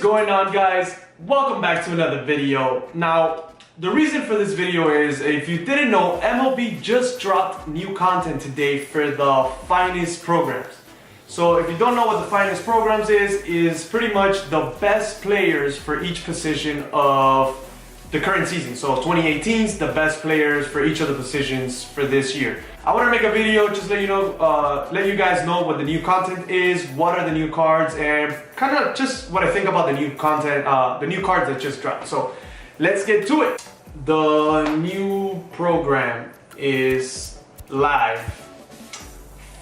going on, guys? Welcome back to another video. Now, the reason for this video is, if you didn't know, MLB just dropped new content today for the finest programs. So if you don't know what the finest programs is pretty much the best players for each position of the current season. So 2018's the best players for each of the positions for this year. I want to make a video just let you guys know what the new content is, what are the new cards, and kind of just what I think about the new content, the new cards that just dropped. So let's get to it. The new program is live.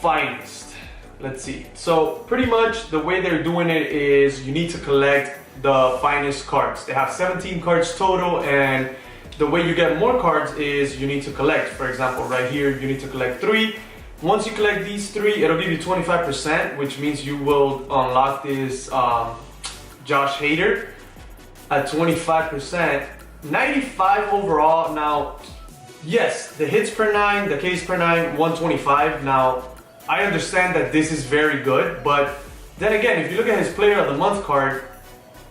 Finest. Let's see. So pretty much the way they're doing it is you need to collect the finest cards. They have 17 cards total, and the way you get more cards is you need to collect. For example, right here, you need to collect 3. Once you collect these 3, it'll give you 25%, which means you will unlock this Josh Hader at 25%. 95 overall. Now, yes, the hits per 9, the Ks per 9, 125. Now, I understand that this is very good, but then again, if you look at his Player of the Month card,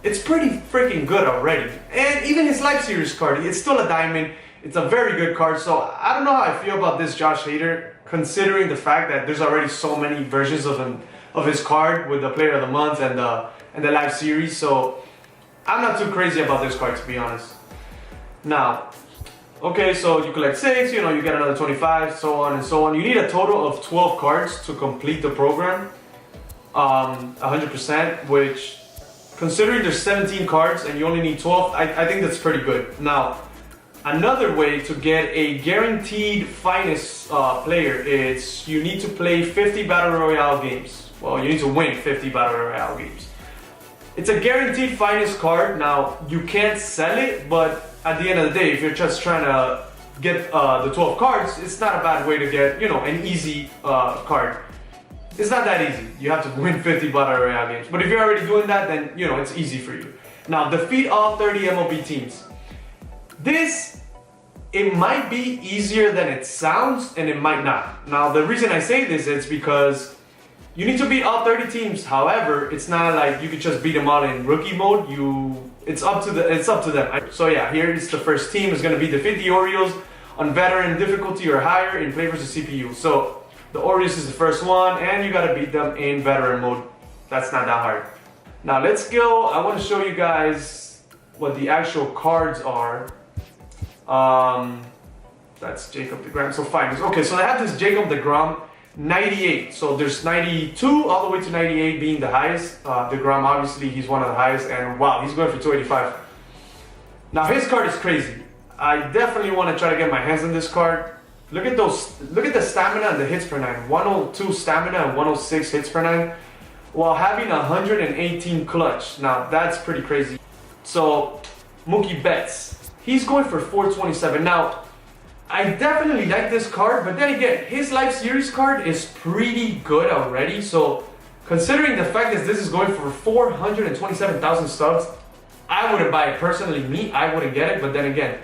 it's pretty freaking good already. And even his Life Series card, it's still a diamond. It's a very good card. So I don't know how I feel about this Josh Hader, considering the fact that there's already so many versions of him, of his card with the Player of the Month and the Life Series. So I'm not too crazy about this card, to be honest. Now, okay, so you collect 6, you get another 25, so on and so on. You need a total of 12 cards to complete the program, 100%, which, considering there's 17 cards and you only need 12, I think that's pretty good. Now, another way to get a guaranteed finest player is you need to play 50 Battle Royale games. Well, you need to win 50 Battle Royale games. It's a guaranteed finest card. Now, you can't sell it, but at the end of the day, if you're just trying to get the 12 cards, it's not a bad way to get, an easy card. It's not that easy. You have to win 50 Battle Royale games. But if you're already doing that, then, it's easy for you. Now, defeat all 30 MLB teams. This, it might be easier than it sounds, and it might not. Now, the reason I say this is because you need to beat all 30 teams. However, it's not like you could just beat them all in rookie mode. It's up to them. So yeah, here is the first team. It's going to be defeat the Orioles on veteran difficulty or higher in play versus CPU. So the Orioles is the first one, and you got to beat them in veteran mode. That's not that hard. Now let's go. I want to show you guys what the actual cards are. That's Jacob deGrom. So fine. Okay, so I have this Jacob deGrom 98. So there's 92 all the way to 98 being the highest. deGrom, obviously, he's one of the highest, and wow, he's going for 285. Now his card is crazy. I definitely want to try to get my hands on this card. Look at those. Look at the stamina and the hits per 9. 102 stamina and 106 hits per 9, while having 118 clutch. Now that's pretty crazy. So Mookie Betts, he's going for 427. Now, I definitely like this card, but then again, his Life Series card is pretty good already. So, considering the fact that this is going for 427,000 stubs, I wouldn't buy it personally. Me, I wouldn't get it. But then again,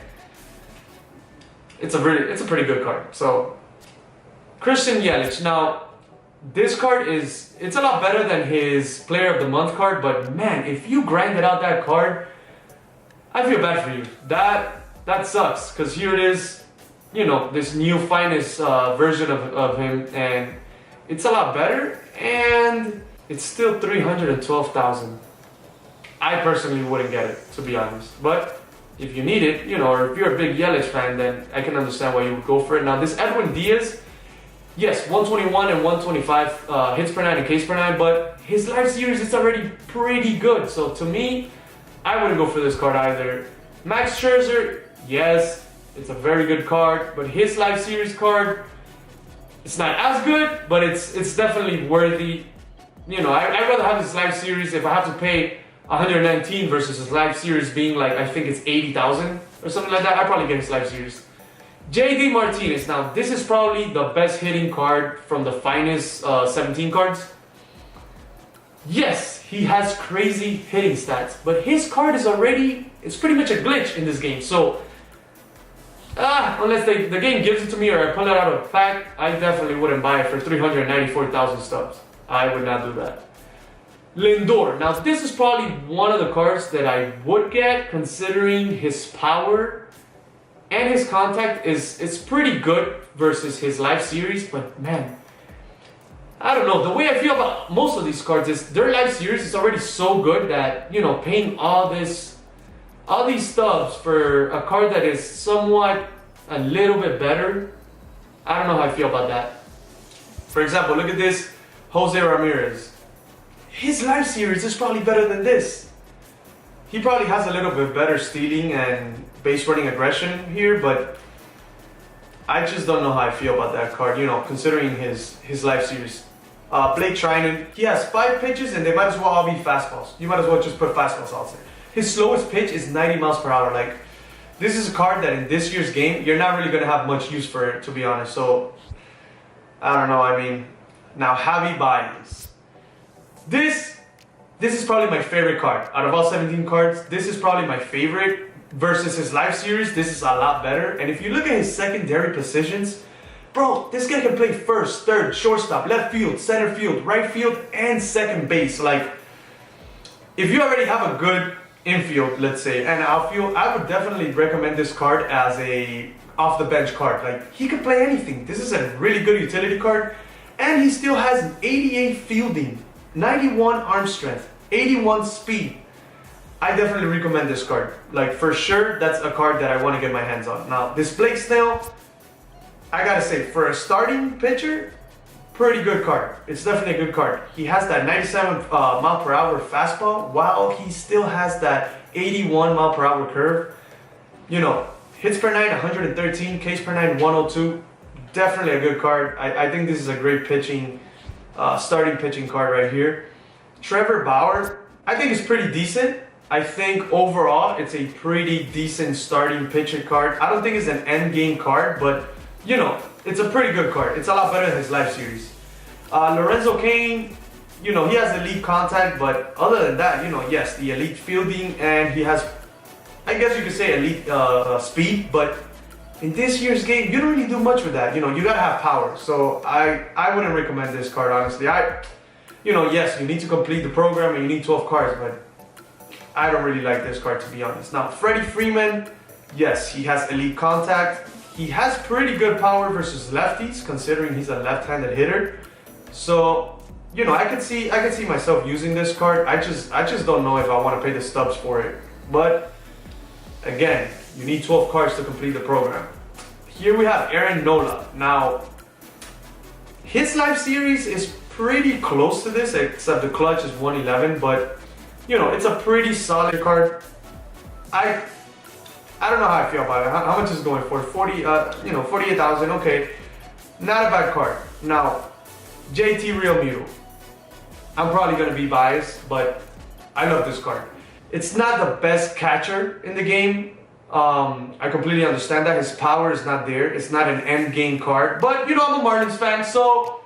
it's a pretty good card. So, Christian Yelich. Now, this card it's a lot better than his Player of the Month card. But man, if you grinded out that card, I feel bad for you. That sucks, because here it is. This new finest version of him, and it's a lot better, and it's still 312,000. I personally wouldn't get it, to be honest, but if you need it, or if you're a big Yelich fan, then I can understand why you would go for it. Now this Edwin Diaz, yes, 121 and 125 hits per 9 and Ks per 9, but his Life Series is already pretty good, so to me, I wouldn't go for this card either. Max Scherzer, yes, it's a very good card, but his Life Series card, it's not as good, but it's definitely worthy. I'd rather have his Life Series. If I have to pay 119 versus his Life Series being like, I think it's 80,000 or something like that, I'd probably get his Life Series. JD Martinez. Now, this is probably the best hitting card from the finest 17 cards. Yes, he has crazy hitting stats, but his card is it's pretty much a glitch in this game. So, unless the game gives it to me or I pull it out of a pack, I definitely wouldn't buy it for 394,000 stubs. I would not do that. LINDOR. Now this is probably one of the cards that I would get, considering his power and his contact is pretty good versus his live series, but man, I don't know. The way I feel about most of these cards is their live series is already so good that, you know, paying all these stubs for a card that is somewhat a little bit better, I don't know how I feel about that. For example, look at this Jose Ramirez. His live series is probably better than this. He probably has a little bit better stealing and base running aggression here, but I just don't know how I feel about that card, you know, considering his live series. Blake Trinan, he has 5 pitches and they might as well all be fastballs. You might as well just put fastballs out there. His slowest pitch is 90 miles per hour. Like, this is a card that in this year's game, you're not really going to have much use for it, to be honest. So, I don't know, I mean, now Javier BAEZ. This is probably my favorite card. Out of all 17 cards, this is probably my favorite. Versus his live series, this is a lot better. And if you look at his secondary positions, bro, this guy can play first, third, shortstop, left field, center field, right field, and second base. Like, if you already have a good infield, let's say, and outfield, I would definitely recommend this card as a off-the-bench card. Like, he could play anything. This is a really good utility card. And he still has an 88 fielding, 91 arm strength, 81 speed. I definitely recommend this card. Like, for sure, that's a card that I want to get my hands on. Now, this Blake Snell, I gotta say, for a starting pitcher, pretty good card. It's definitely a good card. He has that 97 mile per hour fastball, while he still has that 81 mile per hour curve. You know, hits per nine, 113, Ks per nine, 102. Definitely a good card. I think this is a great pitching, starting pitching card right here. TREVOR BAUER, I think it's pretty decent. I think overall it's a pretty decent starting pitcher card. I don't think it's an end game card, but you know, it's a pretty good card. It's a lot better than his live series. LORENZO CAIN, you know, he has elite contact, but other than that, you know, yes, the elite fielding, and he has, I guess you could say, elite speed, but in this year's game, you don't really do much with that. You know, you gotta have power. So I wouldn't recommend this card, honestly. You know, yes, you need to complete the program and you need 12 cards, but I don't really like this card, to be honest. Now, FREEMAN, yes, he has elite contact. He has pretty good power versus lefties, considering he's a left-handed hitter. So, you know, I could see myself using this card. I just don't know if I want to pay the stubs for it. But again, you need 12 cards to complete the program. Here we have NOLA. Now, his live series is pretty close to this, except the clutch is 111, but you know, it's a pretty solid card. I don't know how I feel about it. How much is it going for? 48,000. Okay, not a bad card. Now, JT REALMUTO. I'm probably gonna be biased, but I love this card. It's not the best catcher in the game. I completely understand that his power is not there. It's not an end game card, but you know, I'm a Marlins fan, so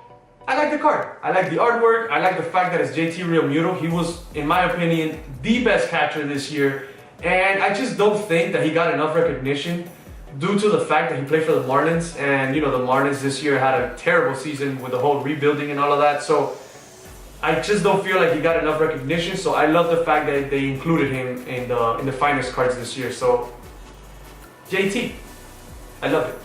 I like the card. I like the artwork. I like the fact that it's JT REALMUTO. He was, in my opinion, the best catcher this year. And I just don't think that he got enough recognition due to the fact that he played for the Marlins. And, you know, the Marlins this year had a terrible season with the whole rebuilding and all of that. So I just don't feel like he got enough recognition. So I love the fact that they included him in the finest cards this year. So JT, I love it.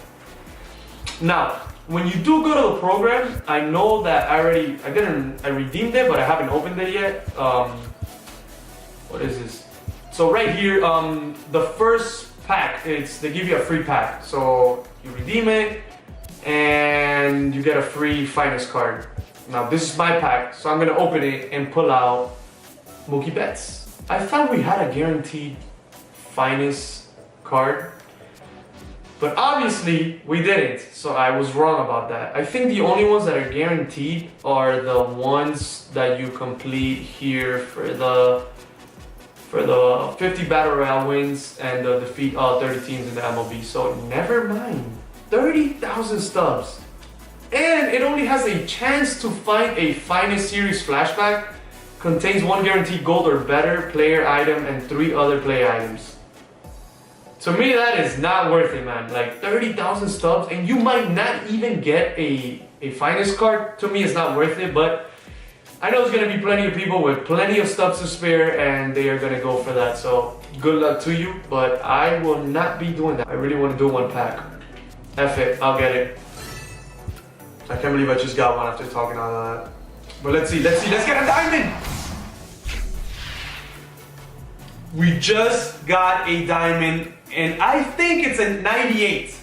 Now, when you do go to the program, I know that I redeemed it, but I haven't opened it yet. What is this? So right here, the first pack, they give you a free pack. So you redeem it, and you get a free finest card. Now this is my pack, so I'm gonna open it and pull out MOOKIE Betts. I thought we had a guaranteed finest card, but obviously we didn't, so I was wrong about that. I think the only ones that are guaranteed are the ones that you complete here for the 50 Battle Royale wins and defeat all 30 teams in the MLB. So never mind, 30,000 stubs. And it only has a chance to find a finest series flashback. Contains 1 guaranteed gold or better player item and 3 other play items. To me, that is not worth it, man. Like 30,000 stubs, and you might not even get a finest card. To me, it's not worth it, but I know there's gonna be plenty of people with plenty of stuff to spare and they are gonna go for that. So good luck to you, but I will not be doing that. I really want to do one pack. F it, I'll get it. I can't believe I just got one after talking all that. But let's see, let's get a diamond! We just got a diamond and I think it's a 98.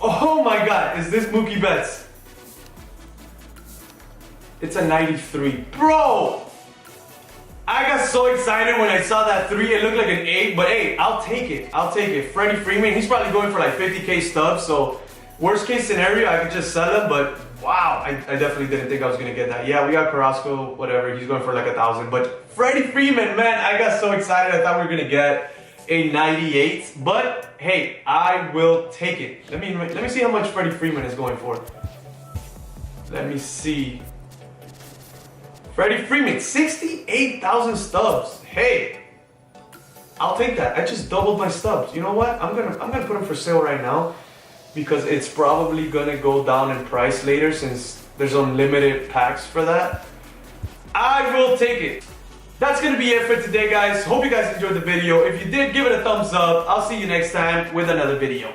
Oh my god, is this Mookie Betts? It's a 93. Bro! I got so excited when I saw that 3. It looked like an 8, but hey, I'll take it. I'll take it. Freddie Freeman, he's probably going for like 50K stubs, so worst case scenario, I could just sell him, but wow, I definitely didn't think I was gonna get that. Yeah, we got Carrasco, whatever, he's going for like 1,000, but Freddie Freeman, man, I got so excited. I thought we were gonna get a 98, but hey, I will take it. Let me see how much Freddie Freeman is going for. Let me see. Freddie Freeman, 68,000 stubs. Hey, I'll take that. I just doubled my stubs. You know what? I'm gonna put them for sale right now because it's probably gonna go down in price later since there's unlimited packs for that. I will take it. That's gonna be it for today, guys. Hope you guys enjoyed the video. If you did, give it a thumbs up. I'll see you next time with another video.